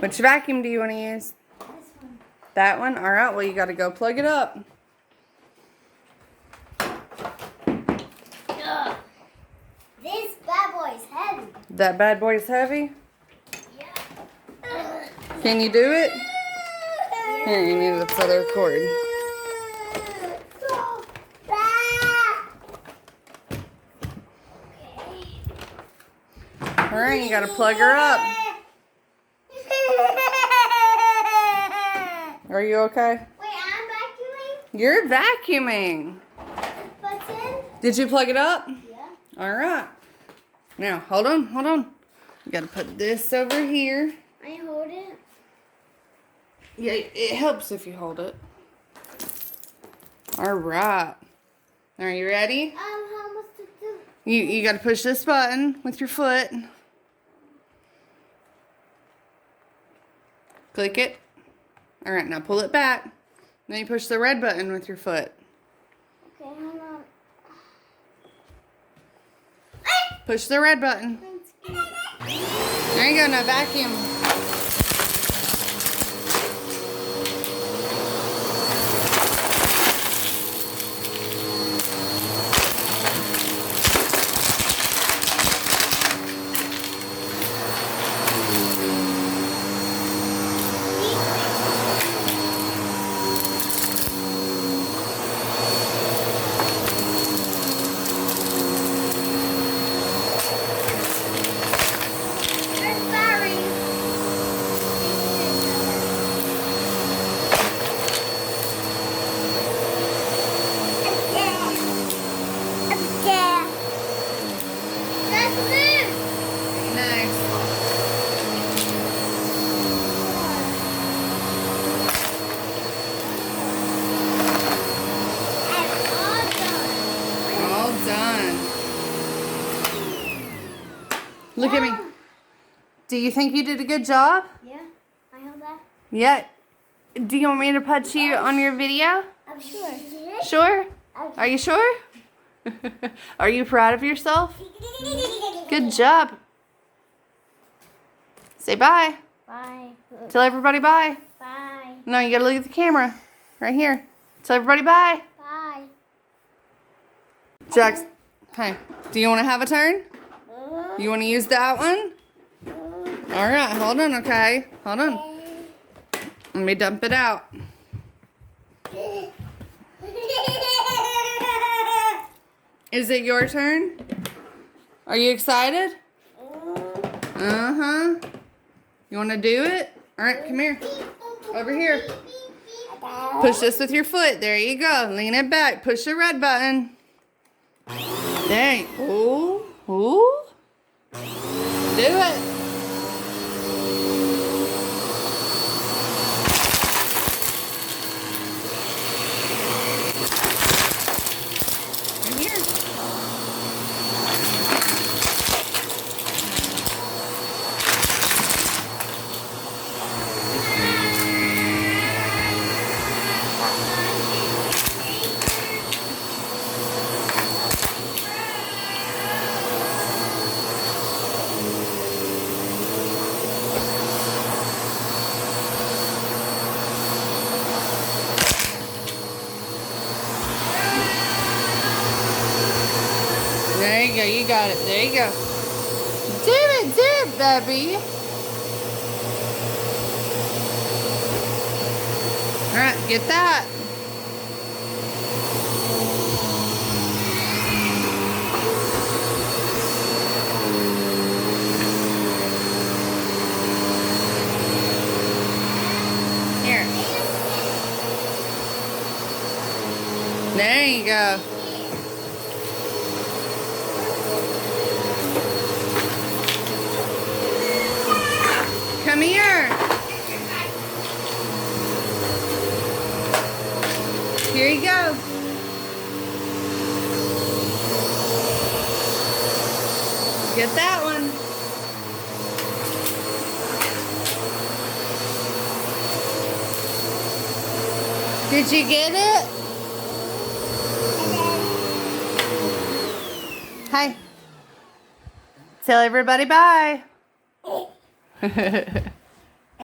Which vacuum do you want to use? This one. That one? Alright, well you gotta go plug it up. Ugh. This bad boy is heavy. That bad boy is heavy? Yeah. Can you do it? Here, you need this other cord. Alright, you gotta plug her up. Are you okay? Wait, I'm vacuuming? You're vacuuming. Button? Did you plug it up? Yeah. Alright. Now, hold on. You gotta put this over here. I hold it. Yeah, it helps if you hold it. Alright. Are you ready? How much to do? You gotta push this button with your foot. Click it. Alright, now pull it back. Then you push the red button with your foot. Okay, hold on. Push the red button. There you go, now vacuum. There's Barry. That's loose. Nice. All done. Look at me. Do you think you did a good job? Yeah, I hold that. Yeah. Do you want me to put you on your video? I'm sure. Sure? Are you sure? Are you proud of yourself? Good job. Say bye. Bye. Tell everybody bye. Bye. No, you gotta look at the camera. Right here. Tell everybody bye. Bye. Jax, hey, do you want to have a turn? You want to use that one? All right, hold on, okay? Hold on. Let me dump it out. Is it your turn? Are you excited? Uh-huh. You want to do it? All right, come here. Over here. Push this with your foot. There you go. Lean it back. Push the red button. There. Ooh. Ooh. Do it. Right here. There you go. You got it. There you go. Do it, baby. All right, get that. Here. There you go. Come here. Here you go. Get that one. Did you get it? Hi. Tell everybody bye.